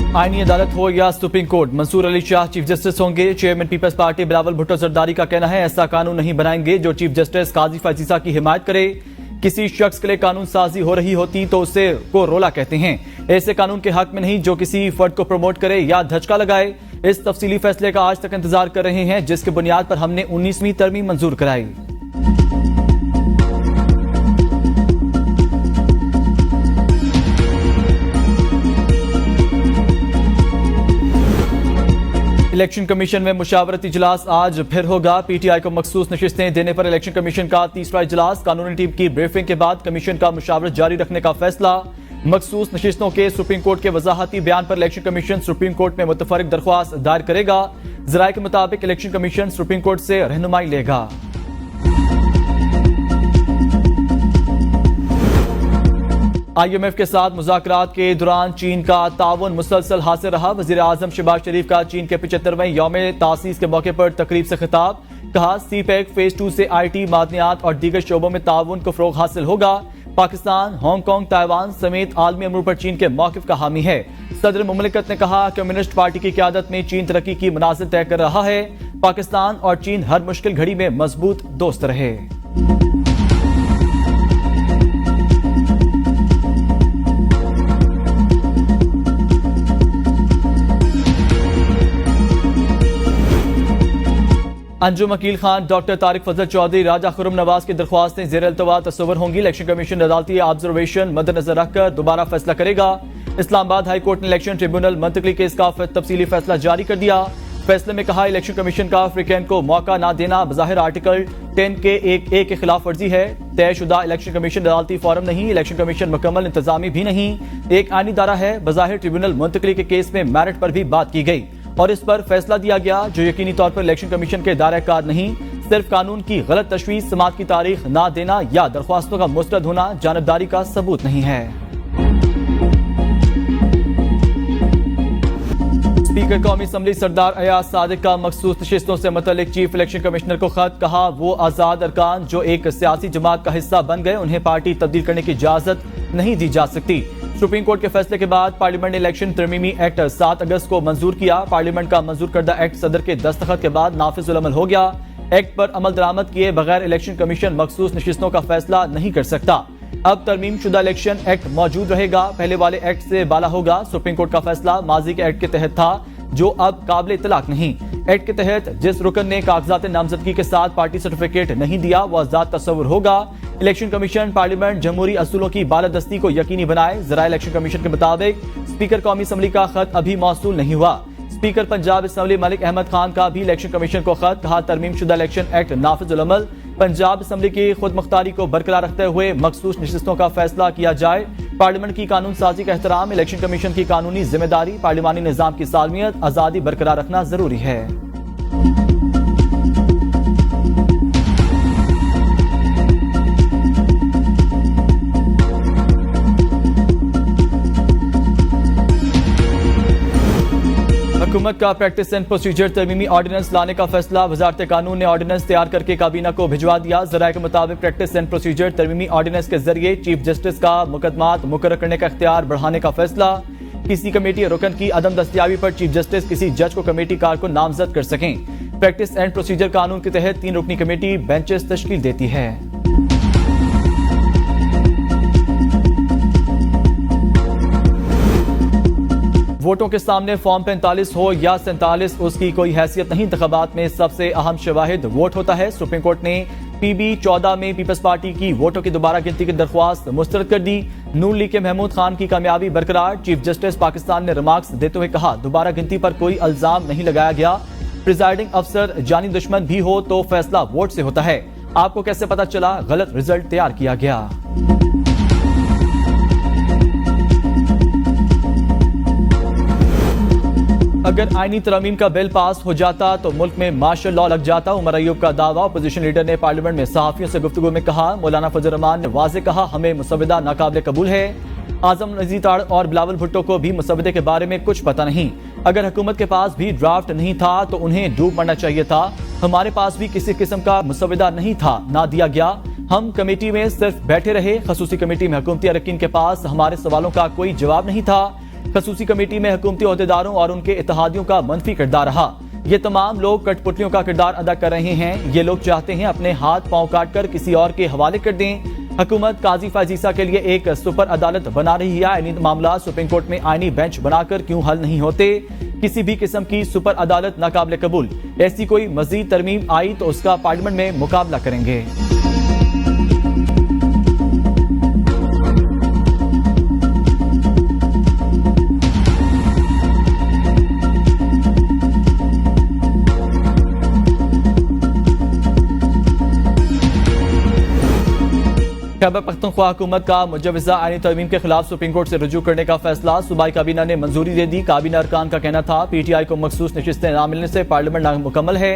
आईनी अदालत हो या supreme court, Mansoor Ali Shah chief justice होंगे। Chairman Peoples Party Bilawal Bhutto Zardari का कहना है ऐसा कानून नहीं बनाएंगे जो चीफ जस्टिस काजी फजीसा की हिमायत करे। किसी शख्स के लिए कानून साजी हो रही होती तो उसे को रोला कहते हैं। ऐसे कानून के हक में नहीं जो किसी फर्द को प्रमोट करे या धचका लगाए। इस तफसीली फैसले का आज तक इंतजार कर रहे हैं जिसके बुनियाद पर हमने 19वीं तरमीम मंजूर कराई। इलेक्शन कमीशन में मुशावरती इजलास आज फिर होगा। पीटीआई को मखसूस नशिस्तें देने पर इलेक्शन कमीशन का तीसरा इजलास। कानूनी टीम की ब्रीफिंग के बाद कमीशन का मुशावरत जारी रखने का फैसला। मखसूस नशिस्तों के सुप्रीम कोर्ट के वजाहती बयान पर इलेक्शन कमीशन सुप्रीम कोर्ट में मुतफरिक दरख्वास्त दायर करेगा। जराये के मुताबिक इलेक्शन कमीशन सुप्रीम कोर्ट से रहनुमाई लेगा। IMF के साथ मुज़ाकरात के दौरान चीन का ताउन मुसलसल हासिल रहा। वज़ीर आज़म शहबाज शरीफ का चीन के 75वें यौमे तासीस के मौके पर तकरीब से खिताब। कहा CPEC फेज 2 से IT, मादनियात और दीगर शोबों में ताउन को फ़रोग़ हासिल होगा। पाकिस्तान, हांगकांग, ताइवान समेत आलमी अमूर पर चीन के मौक़िफ़ का हामी है। सदर मुमलिकत ने कहा कम्युनिस्ट पार्टी की क़यादत में चीन तरक्की की मनाज़िल तय कर रहा है। पाकिस्तान और चीन हर मुश्किल घड़ी में मजबूत दोस्त रहे। अंजुम अकील खान, डॉक्टर तारिक फजल चौधरी, राजा खुर्रम नवाज की दरख्वास्तें ज़ेर अल्तवा तस्वर होंगी। इलेक्शन कमीशन अदालती ऑब्जर्वेशन मद्देनजर रखकर दोबारा फैसला करेगा। इस्लामाबाद हाई कोर्ट ने इलेक्शन ट्रिब्यूनल मुंतकली केस का तफसीली फैसला जारी कर दिया। फैसले में कहा इलेक्शन कमीशन का अफ्रीकन को मौका न देना बज़ाहिर आर्टिकल 10 के 1A के खिलाफ वर्जी है। तयशुदा इलेक्शन कमीशन अदालती फोरम नहीं, इलेक्शन कमीशन मुकम्मल इंतजामी भी नहीं, एक आईनी दायरा है। बज़ाहिर ट्रिब्यूनल मुंतकली के केस में मेरिट पर भी बात की गई और इस पर फैसला दिया गया जो यकीनी तौर पर इलेक्शन कमीशन के दायरा कार नहीं, सिर्फ कानून की गलत तशवीश, समात की तारीख ना देना या दरख्वास्तों का मुस्तरद होना जानबदारी का सबूत नहीं है। स्पीकर कौमी असम्बली सरदार अयाज सादिक का मखसूस नशिस्तों से मुतल्लिक चीफ इलेक्शन कमिश्नर को खत। कहा वो आजाद अरकान जो एक सियासी जमात का हिस्सा बन गए उन्हें पार्टी तब्दील करने की इजाजत नहीं दी जा सकती। सुप्रीम कोर्ट के फैसले के बाद पार्लियामेंट ने इलेक्शन तरमीमी एक्ट 7 अगस्त को मंजूर किया। पार्लियामेंट का मंजूर करदा एक्ट सदर के दस्तखत के बाद नाफिज अमल हो गया। एक्ट पर अमल दरामद किए बगैर इलेक्शन कमीशन मखसूस नशिस्तों का फैसला नहीं कर सकता। अब तरमीम शुदा इलेक्शन एक्ट मौजूद रहेगा, पहले वाले एक्ट से बाला होगा। सुप्रीम कोर्ट का फैसला माजी के एक्ट के तहत था जो अब काबिल इतलाक नहीं। एक्ट के तहत जिस रुकन ने कागजात नामजदगी के साथ पार्टी सर्टिफिकेट नहीं दिया वो आजाद तस्वुर होगा। इलेक्शन कमीशन पार्लियामेंट जमहूरी असूलों की बालादस्ती को यकीनी बनाए। जरा इलेक्शन कमीशन के मुताबिक स्पीकर कौमी असम्बली का खत अभी मौसूल नहीं हुआ। स्पीकर पंजाब असम्बली मलिक अहमद खान का भी इलेक्शन कमीशन को खत। कहा तरमीम शुदा इलेक्शन एक्ट नाफिजुल अमल, पंजाब असम्बली की खुद मुख्तारी को बरकरार रखते हुए मखसूस नशिस्तों का फैसला किया जाए। पार्लियामेंट की कानून साजी का एहतराम, इलेक्शन कमीशन की कानूनी जिम्मेदारी, पार्लिमानी निजाम की सालमियत, आजादी बरकरार रखना जरूरी है। हुकूमत का प्रैक्टिस एंड प्रोसीजर तरमीमी ऑर्डिनेंस लाने का फैसला। वजारत कानून ने ऑर्डिनेंस तैयार करके काबीना को भिजवा दिया। जराये के मुताबिक प्रैक्टिस एंड प्रोसीजर तरमीमी ऑर्डिनेंस के जरिए चीफ जस्टिस का मुकदमात मुकर्रर करने का इख्तियार बढ़ाने का फैसला। किसी कमेटी रुकन की अदम दस्तियाबी पर चीफ जस्टिस किसी जज को कमेटी कार को नामजद कर सकें। प्रैक्टिस एंड प्रोसीजर कानून के तहत 3 रुकनी कमेटी बेंचेस तश्कील देती है। वोटों के सामने फॉर्म 45 हो या 47 उसकी कोई हैसियत नहीं। इंतखाबात में सबसे अहम शवाहिद वोट होता है। सुप्रीम कोर्ट ने PB 14 में पीपल्स पार्टी की वोटों की दोबारा गिनती की दरख्वास्त मुस्तरद कर दी। नून लीग के महमूद खान की कामयाबी बरकरार। चीफ जस्टिस पाकिस्तान ने रिमार्क्स देते हुए कहा दोबारा गिनती पर कोई इल्जाम नहीं लगाया गया। प्रिजाइडिंग अफसर जानी दुश्मन भी हो तो फैसला वोट से होता है। आपको कैसे पता चला गलत रिजल्ट तैयार किया गया? अगर आईनी तरमीम का बिल पास हो जाता तो मुल्क में मार्शल लॉ लग जाता। उमर अयूब का दावा। अपोजिशन लीडर ने पार्लियामेंट में सहाफियों से गुफ्तगू में कहा मौलाना फजल रहमान ने वाज़ेह कहा हमें मुसविदा नाकाबिल कबूल है। आजम नजीर ताड़ और बिलावल भुट्टो को भी मुसविदे के बारे में कुछ पता नहीं। अगर हुकूमत के पास भी ड्राफ्ट नहीं था तो उन्हें डूब मरना चाहिए था। हमारे पास भी किसी किस्म का मुसविदा नहीं था, ना दिया गया। हम कमेटी में सिर्फ बैठे रहे। खसूसी कमेटी में हुकूमती अरकान के पास हमारे सवालों का कोई जवाब नहीं था। खसूसी कमेटी में हुकूमती ओहदेदारों और उनके इत्तेहादियों का मनफी किरदार रहा। ये तमाम लोग कठपुतलियों का किरदार अदा कर रहे हैं। ये लोग चाहते हैं अपने हाथ पांव काट कर किसी और के हवाले कर दें। हुकूमत काजी फाजीसा के लिए एक सुपर अदालत बना रही है। आईनी मामला सुप्रीम कोर्ट में आईनी बेंच बनाकर क्यों हल नहीं होते? किसी भी किस्म की सुपर अदालत नाकाबिले कबूल। ऐसी कोई मजीद तरमीम आई तो उसका पार्लियामेंट में मुकाबला करेंगे। खैबर पख्तूनख्वा हुकूमत का मुजवजा आईनी तरमीम के खिलाफ सुप्रीम कोर्ट से रुजू करने का फैसला। सूबाई काबीना ने मंजूरी दे दी। काबीना अरकान का कहना था पीटीआई को मखसूस नशिस्तें न मिलने से पार्लियामेंट नामुकम्मल है।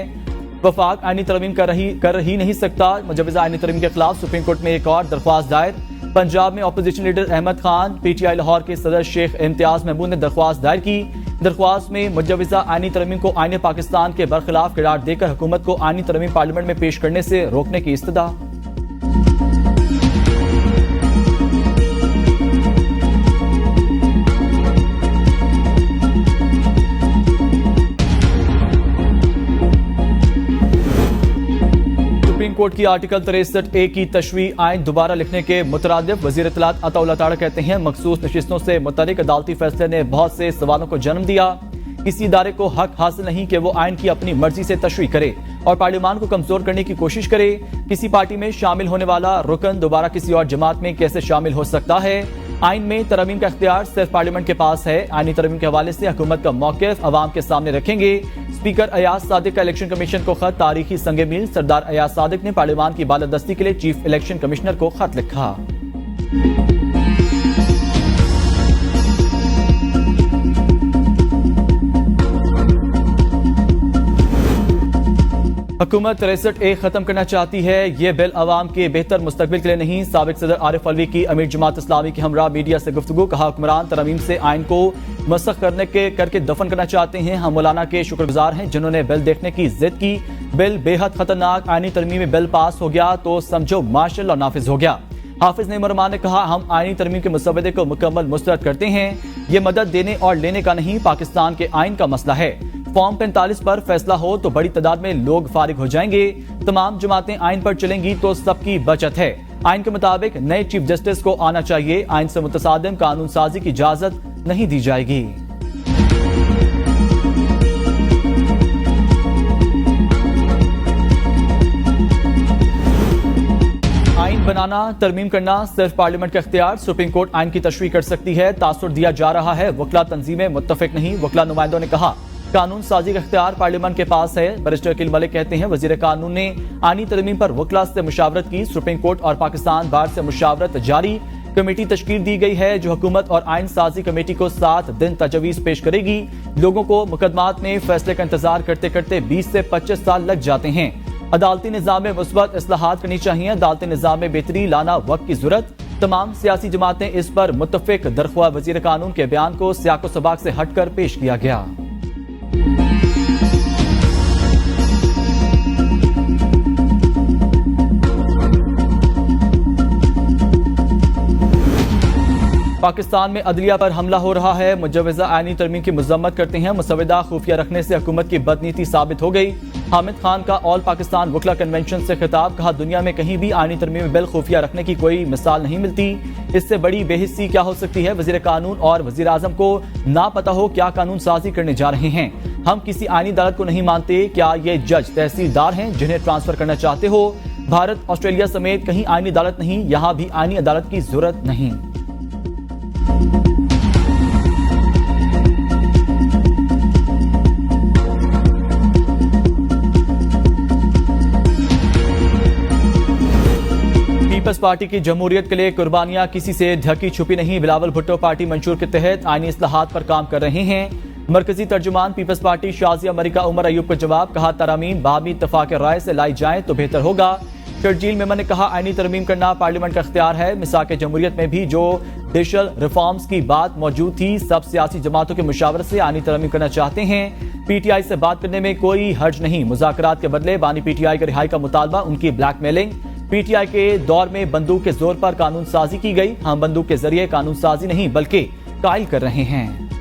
वफाक आईनी तरमीम कर ही नहीं सकता। मुजवजा आईनी तरमीम के खिलाफ सुप्रीम कोर्ट में एक और दरख्वास्त दायर। पंजाब में opposition leader Ahmad Khan, PTI Lahore के सदर शेख इम्तियाज महमूद ने दरख्वास्त दायर की। दरख्वास्त में मुजवजा आईनी तरमीम को आईन पाकिस्तान के बरखिलाफ करार देकर हुकूमत को आईनी तरमीम पार्लियामेंट में पेश करने से रोकने की इस्तदा। सुप्रीम कोर्ट की आर्टिकल 63A की तशरीह आइन दोबारा लिखने के मुतरादिफ वज़ीर इत्तलात अताउल्लाह ताड़ा कहते हैं मखसूस नशिस्तों से मुतल्लिक अदालती फैसले ने बहुत से सवालों को जन्म दिया। किसी इदारे को हक हासिल नहीं कि वो आइन की अपनी मर्जी से तशरीह करे और पार्लियामान को कमजोर करने की कोशिश करे। किसी पार्टी में शामिल होने वाला रुकन दोबारा किसी और जमात में कैसे शामिल हो सकता है? आइन में तरमीम का इख्तियार सिर्फ पार्लियामेंट के पास है। आइनी तरमीम के हवाले से हुकूमत का मौक़िफ़ अवाम के सामने रखेंगे। स्पीकर अयाज सादिक का इलेक्शन कमीशन को खत। तारीखी संगे मील सरदार अयाज सादिक ने पार्लियामान की बालादस्ती के लिए चीफ इलेक्शन कमिश्नर को खत लिखा। हुकूमत 63A खत्म करना चाहती है। ये बिल अवाम के बेहतर मुस्तकबिल के लिए नहीं। साबिक सदर आरिफ अलवी की अमीर जमात इस्लामी के हमरा मीडिया से गुफ्तगू। कहा हुक्मरान तरमीम से आइन को मसख करके दफन करना चाहते हैं। हम मौलाना के शुक्रगुजार हैं जिन्होंने बिल देखने की जिद की। बिल बेहद खतरनाक। आइनी तरमीम बिल पास हो गया तो समझो मार्शल और नाफिज हो गया। हाफिज नेमरमान ने कहा हम आइनी तरमीम के मुसवदे को मुकम्मल मुस्तरद करते हैं। ये मदद देने और लेने का नहीं, पाकिस्तान के आइन का मसला है। फॉर्म 45 पर फैसला हो तो बड़ी तादाद में लोग फारिग हो जाएंगे। तमाम जमातें आइन पर चलेंगी तो सबकी बचत है। आइन के मुताबिक नए चीफ जस्टिस को आना चाहिए। आइन से मुतसादिम कानून साजी की इजाजत नहीं दी जाएगी। आइन बनाना, तरमीम करना सिर्फ पार्लियामेंट का इख्तियार। सुप्रीम कोर्ट आइन की तशरीह कर सकती है। तासुर दिया जा रहा है। वकला तंजीमें मुत्तफिक नहीं। वकला नुमाइंदों ने कहा कानून साजी का इख्तियार पार्लियामेंट के पास है। बैरिस्टर अकील मलिक कहते हैं वजीर कानून ने आनी तरमीम पर वकला से मुशावरत की। सुप्रीम कोर्ट और पाकिस्तान बार से मुशावरत जारी। कमेटी तश्कील दी गई है जो हुकूमत और आइन साजी कमेटी को 7 दिन तजवीज पेश करेगी। लोगों को मुकदमात में फैसले का इंतजार करते करते 20 से 25 साल लग जाते हैं। अदालती निज़ाम में मुस्बत इस्लाहात करनी चाहिए। अदालती निज़ाम में बेहतरी लाना वक्त की जरूरत। तमाम सियासी जमातें इस पर मुत्तफिक। दरख्वा वजीर कानून के बयान को सियाको सबाक से हटकर पेश किया गया। पाकिस्तान में अदलिया पर हमला हो रहा है। मुजवजा आइनी तरमीम की मजम्मत करते हैं। मुसवदा खुफिया रखने से हुकूमत की बदनीति साबित हो गई। हामिद खान का ऑल पाकिस्तान वकला कन्वेंशन से खिताब। कहा दुनिया में कहीं भी आइनी तरमीम बिल खुफिया रखने की कोई मिसाल नहीं मिलती। इससे बड़ी बेहिस्सी क्या हो सकती है? वजीर कानून और वजीर आजम को ना पता हो क्या कानून साजी करने जा रहे हैं। हम किसी आइनी अदालत को नहीं मानते। क्या ये जज तहसीलदार हैं जिन्हें ट्रांसफर करना चाहते हो? भारत, ऑस्ट्रेलिया समेत कहीं आइनी अदालत नहीं। यहां भी आइनी अदालत की जरूरत नहीं। पीपल्स पार्टी की जमहूरियत के लिए कुर्बानियां किसी से ढकी छुपी नहीं। बिलावल भुट्टो पार्टी मंशूर के तहत आईनी इस्लाहात पर काम कर रहे हैं। मरकजी तर्जुमान पीपल्स पार्टी शाजिया मरिका उमर अयूब का जवाब। कहा तरामीम बामी इत्तफाक राय से लाई जाए तो बेहतर होगा। शर्जील मेमन ने कहा आईनी तरमीम करना पार्लियामेंट का इख्तियार है। मिसाक जमहूरियत में भी जो डिजिटल रिफॉर्म्स की बात मौजूद थी, सब सियासी जमातों के मुशावरत से आईनी तरमीम करना चाहते हैं। पीटीआई से बात करने में कोई हर्ज नहीं। मुज़ाकरात के बदले बानी पीटीआई की रिहाई का मुतालबा, उनकी ब्लैकमेलिंग। पीटीआई के दौर में बंदूक के जोर पर कानून साजी की गई। हम बंदूक के जरिए कानून साजी नहीं बल्कि कायल कर रहे हैं।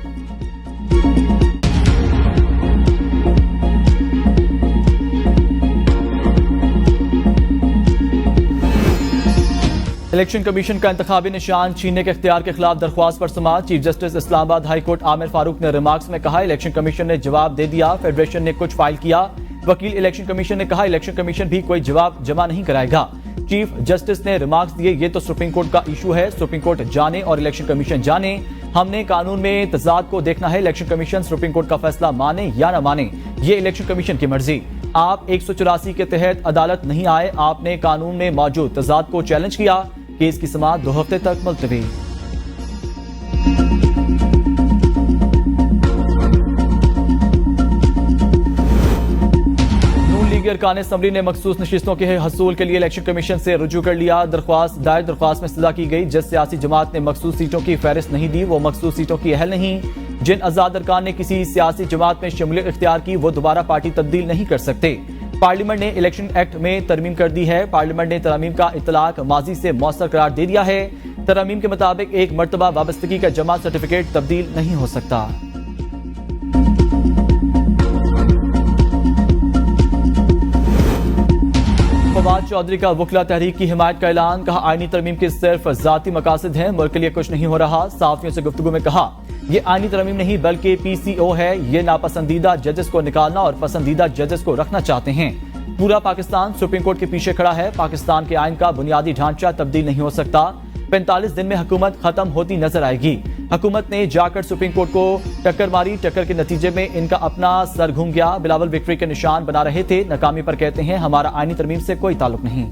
इलेक्शन कमीशन का इंतखाबी निशान छीनने के इख्तियार के खिलाफ दरख्वास्त पर समाअत। Chief justice Islamabad high court Aamir Farooq ने रिमार्क्स में कहा, इलेक्शन कमीशन ने जवाब दे दिया, फेडरेशन ने कुछ फाइल किया। वकील इलेक्शन कमीशन ने कहा, इलेक्शन कमीशन भी कोई जवाब जमा नहीं कराएगा। चीफ जस्टिस ने रिमार्क्स दिए, ये तो सुप्रीम कोर्ट का इशू है, सुप्रीम कोर्ट जाने और इलेक्शन कमीशन जाने। हमने कानून में तजाद को देखना है। इलेक्शन कमीशन सुप्रीम कोर्ट का फैसला माने या न माने, ये इलेक्शन कमीशन की मर्जी। आप 184 के तहत अदालत नहीं आए, आपने कानून में मौजूद तजाद को चैलेंज किया। केस की समाअत 2 हफ्ते तक मुलतवी। नून लीगी अरकान असम्बली ने मखसूस नशिस्तों के हसूल के लिए इलेक्शन कमीशन से रुजू कर लिया। दायर दरख्वास्त में इस्तदा की गई, जिस सियासी जमात ने मखसूस सीटों की फहरिस्त नहीं दी वो मखसूस सीटों की अहल नहीं। जिन आजाद अरकान ने किसी सियासी जमात में शमूलियत इख्तियार की वो दोबारा पार्टी तब्दील नहीं कर सकते। पार्लियामेंट ने इलेक्शन एक्ट में तरमीम कर दी है। पार्लियामेंट ने तरमीम का इतलाक माजी से मौसर करार दे दिया है। तरमीम के मुताबिक एक मर्तबा वाबस्तगी का जमा सर्टिफिकेट तब्दील नहीं हो सकता। फवाद चौधरी का वकला तहरीक की हिमायत का ऐलान, कहा आईनी तरमीम के सिर्फ जाती मकासद हैं, मुल्क के लिए कुछ नहीं हो रहा। साफियों से गुफ्तगू में कहा, ये आईनी तरमीम नहीं बल्कि PCO है। ये नापसंदीदा जजेस को निकालना और पसंदीदा जजेस को रखना चाहते हैं। पूरा पाकिस्तान सुप्रीम कोर्ट के पीछे खड़ा है। पाकिस्तान के आइन का बुनियादी ढांचा तब्दील नहीं हो सकता। 45 दिन में हुकूमत खत्म होती नजर आएगी। हुकूमत ने जाकर सुप्रीम कोर्ट को टक्कर मारी, टक्कर के नतीजे में इनका अपना सर घूम गया। बिलावल विक्ट्री के निशान बना रहे थे, नाकामी पर कहते हैं हमारा आईनी तरमीम से कोई ताल्लुक नहीं।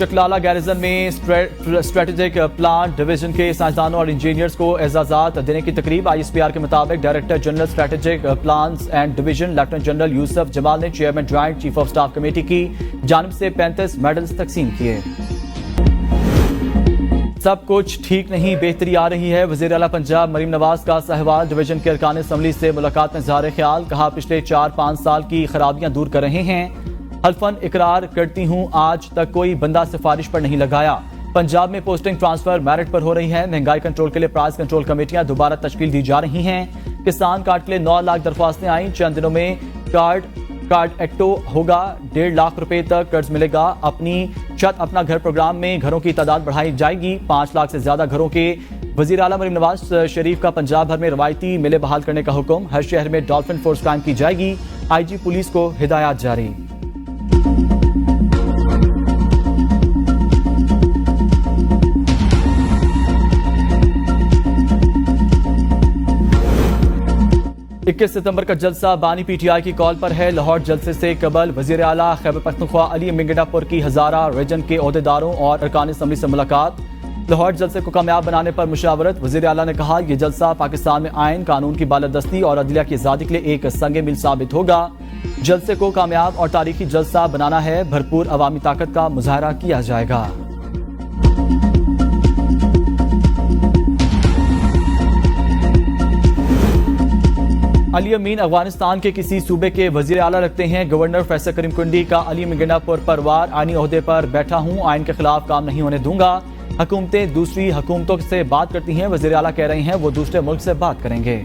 चकलाला गैरिजन में स्ट्रेटेजिक प्लान डिवीजन के साइंसदानों और इंजीनियर्स को एजाजात देने की तकरीब। ISPR के मुताबिक director general strategic plans and division lieutenant general Yusuf Jamal ने chairman joint chief of staff committee की जानिब से 35 मेडल्स तकसीम किए। सब कुछ ठीक नहीं, बेहतरी आ रही है। वज़ीर आला पंजाब मरीम नवाज का साहिवाल डिवीजन के अरकान असम्बली से मुलाकात में इज़हार ख्याल, कहा पिछले 4-5 साल की खराबियां दूर कर रहे हैं। हल्फन इकरार करती हूं आज तक कोई बंदा सिफारिश पर नहीं लगाया। पंजाब में पोस्टिंग ट्रांसफर मेरिट पर हो रही है। महंगाई कंट्रोल के लिए प्राइस कंट्रोल कमेटियां दोबारा तश्कील दी जा रही हैं। किसान कार्ड के लिए 9 लाख दरख्वास्तें आई। चंद दिनों में कार्ड एक्टो होगा। 1.5 लाख रुपए तक कर्ज मिलेगा। अपनी छत अपना घर प्रोग्राम में घरों की तादाद बढ़ाई जाएगी। 5 लाख से ज्यादा घरों के वज़ीर आला मरीम नवाज शरीफ का पंजाब भर में रवायती मेले बहाल करने का हुक्म। हर शहर में डॉल्फिन फोर्स कायम की जाएगी। IG पुलिस को हिदायत जारी। इक्कीस सितंबर का जलसा बानी PTI की कॉल पर है। लाहौर जलसे से कबल वज़ीर आला खैबर पख्तूनख्वा अली मिंगडापुर की हजारा रीजन के ओहदेदारों और अरकान असम्बली से मुलाकात। लाहौर जलसे को कामयाब बनाने पर मुशावरत। वज़ीर आला ने कहा, यह जलसा पाकिस्तान में आइन कानून की बालादस्ती और अदलिया की आज़ादी के लिए एक संगे मिल साबित होगा। जलसे को कामयाब और तारीखी जलसा बनाना है। भरपूर अवामी ताकत का मुजाहरा किया जाएगा। अली अमीन अफगानिस्तान के किसी सूबे के वजीर आला लगते हैं। गवर्नर फैसल करीम कुंडी का अली मिंगडापुर पर वार, आईनी ओहदे पर बैठा हूं, आइन के खिलाफ काम नहीं होने दूंगा। हुकूमतें दूसरी हुकूमतों से बात करती हैं, वजीर आला कह रहे हैं वो दूसरे मुल्क से बात करेंगे।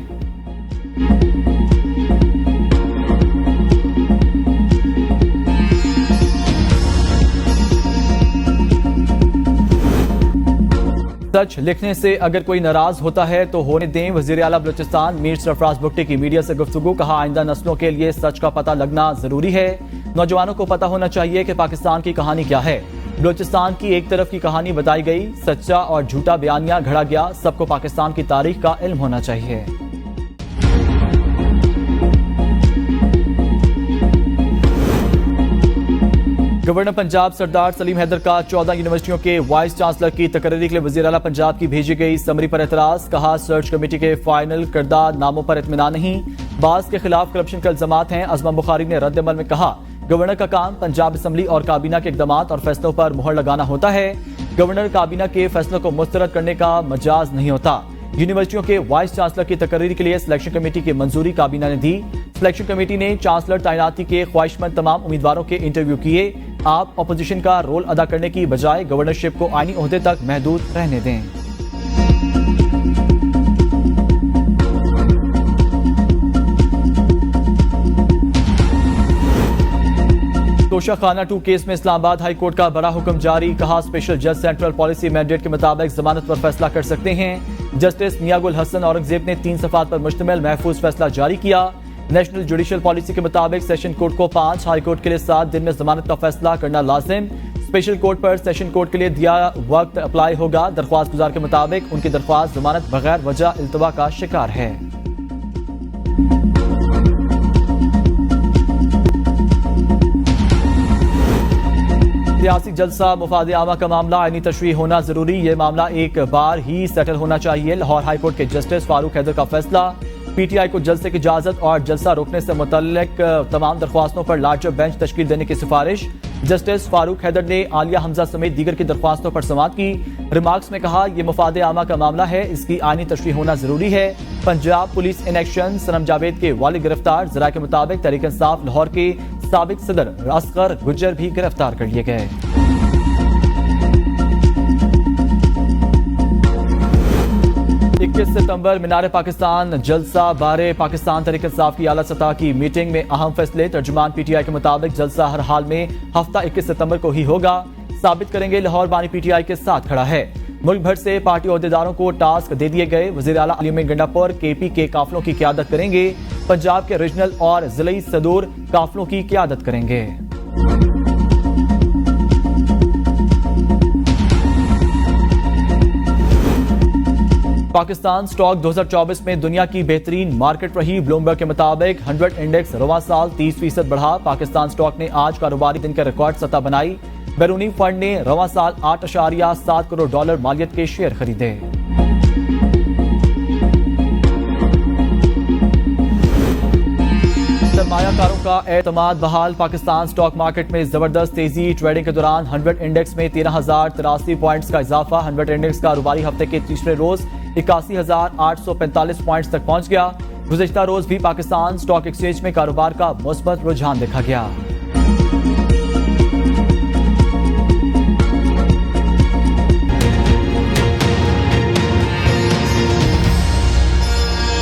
सच लिखने से अगर कोई नाराज होता है तो होने दें। वज़ीर आला बलूचिस्तान मीर सरफराज भुट्टो की मीडिया से गुफ्तगू, कहा आइंदा नस्लों के लिए सच का पता लगना जरूरी है। नौजवानों को पता होना चाहिए कि पाकिस्तान की कहानी क्या है। बलूचिस्तान की एक तरफ की कहानी बताई गई, सच्चा और झूठा बयानिया घड़ा गया। सबको पाकिस्तान की तारीख का इल्म होना चाहिए। गवर्नर पंजाब सरदार सलीम हैदर का 14 यूनिवर्सिटियों के वाइस चांसलर की तकरीरी के लिए वज़ीर आला पंजाब की भेजी गई समरी पर एतराज, कहा सर्च कमेटी के फाइनल करदा नामों पर इत्मीनान नहीं। बास के खिलाफ करप्शन के इल्जामात हैं। अज़मा बुखारी ने रद्द-ए-अमल में कहा, गवर्नर का काम पंजाब असम्बली और काबीना के इक़दामात और फैसलों पर मुहर लगाना होता है। गवर्नर काबीना के फैसलों को मुस्तरद करने का मजाज नहीं होता। यूनिवर्सिटियों के वाइस चांसलर की तकरीरी के लिए सिलेक्शन कमेटी की मंजूरी काबीना ने दी। सिलेक्शन कमेटी ने चांसलर तैनाती के ख्वाहिशमंद तमाम उम्मीदवारों के इंटरव्यू किए। आप अपोजिशन का रोल अदा करने की बजाय गवर्नरशिप को आईनी ओहदे तक महदूद रहने दें। कोशाखाना 2 केस में इस्लामाबाद हाई कोर्ट का बड़ा हुक्म जारी। कहा स्पेशल जज सेंट्रल पॉलिसी मैंडेट के मुताबिक जमानत पर फैसला कर सकते हैं। जस्टिस मियां गुल हसन औरंगजेब ने 3 सफ़ात पर मुश्तमिल महफूज फैसला जारी किया। नेशनल जुडिशल पॉलिसी के मुताबिक सेशन कोर्ट को 5, हाई कोर्ट के लिए 7 दिन में जमानत का फैसला करना लाजिम। स्पेशल कोर्ट पर सेशन कोर्ट के लिए दिया वक्त अप्लाई होगा। दरख्वास्त गुजार के मुताबिक उनकी दरख्वास्त जमानत बगैर वजह इल्तवा का शिकार है। सियासी जलसा मुफाद आमा का मामला आईनी तशरीह होना जरूरी। यह मामला एक बार ही सेटल होना चाहिए। लाहौर हाई कोर्ट के जस्टिस फारूक हैदर का फैसला। पीटीआई को जलसे की इजाजत और जलसा रोकने से मुतल्लिक तमाम दरख्वास्तों पर लार्जर बेंच तश्कील देने की सिफारिश। जस्टिस फारूक हैदर ने आलिया हमजा समेत दीगर की दरख्वास्तों पर समाअत की। रिमार्क्स में कहा, यह मुफाद आमा का मामला है, इसकी आईनी तशरीह होना जरूरी है। पंजाब पुलिस इन एक्शन, सनम जावेद के वालिद गिरफ्तार। जरा के मुताबिक तहरीक इंसाफ लाहौर के साबिक सदर असगर गुज्जर भी गिरफ्तार कर लिए गए। 21 सितंबर मीनार पाकिस्तान जलसा बारे पाकिस्तान तहरीक इंसाफ की आला सतह की मीटिंग में अहम फैसले। तर्जुमान पीटीआई के मुताबिक जलसा हर हाल में हफ्ता 21 सितंबर को ही होगा। साबित करेंगे लाहौर बानी पीटीआई के साथ खड़ा है। मुल्क भर से पार्टी ओहदेदारों को टास्क दे दिए गए। वज़ीर आला अली अमीन गंडापुर केपी के काफिलों की क़यादत करेंगे। पंजाब के रीजनल और जिले सदूर काफिलों की क़यादत करेंगे। पाकिस्तान स्टॉक 2024 में दुनिया की बेहतरीन मार्केट रही। ब्लूमबर्ग के मुताबिक 100 इंडेक्स रवा साल 30% बढ़ा। पाकिस्तान स्टॉक ने आज कारोबारी दिन का रिकॉर्ड सतह बनाई। बैरूनी फंड ने रवा साल 8.7 करोड़ डॉलर मालियत के शेयर खरीदे। सरमायाकारों का एतमाद बहाल। पाकिस्तान स्टॉक मार्केट में जबरदस्त तेजी। ट्रेडिंग के दौरान 100 इंडेक्स में 13,083 पॉइंट्स का इजाफा। 100 इंडेक्स कारोबारी हफ्ते के तीसरे रोज 81,845 पॉइंट्स तक पहुंच गया। गुज़िश्ता रोज भी पाकिस्तान स्टॉक एक्सचेंज में कारोबार का मुस्बत रुझान देखा गया।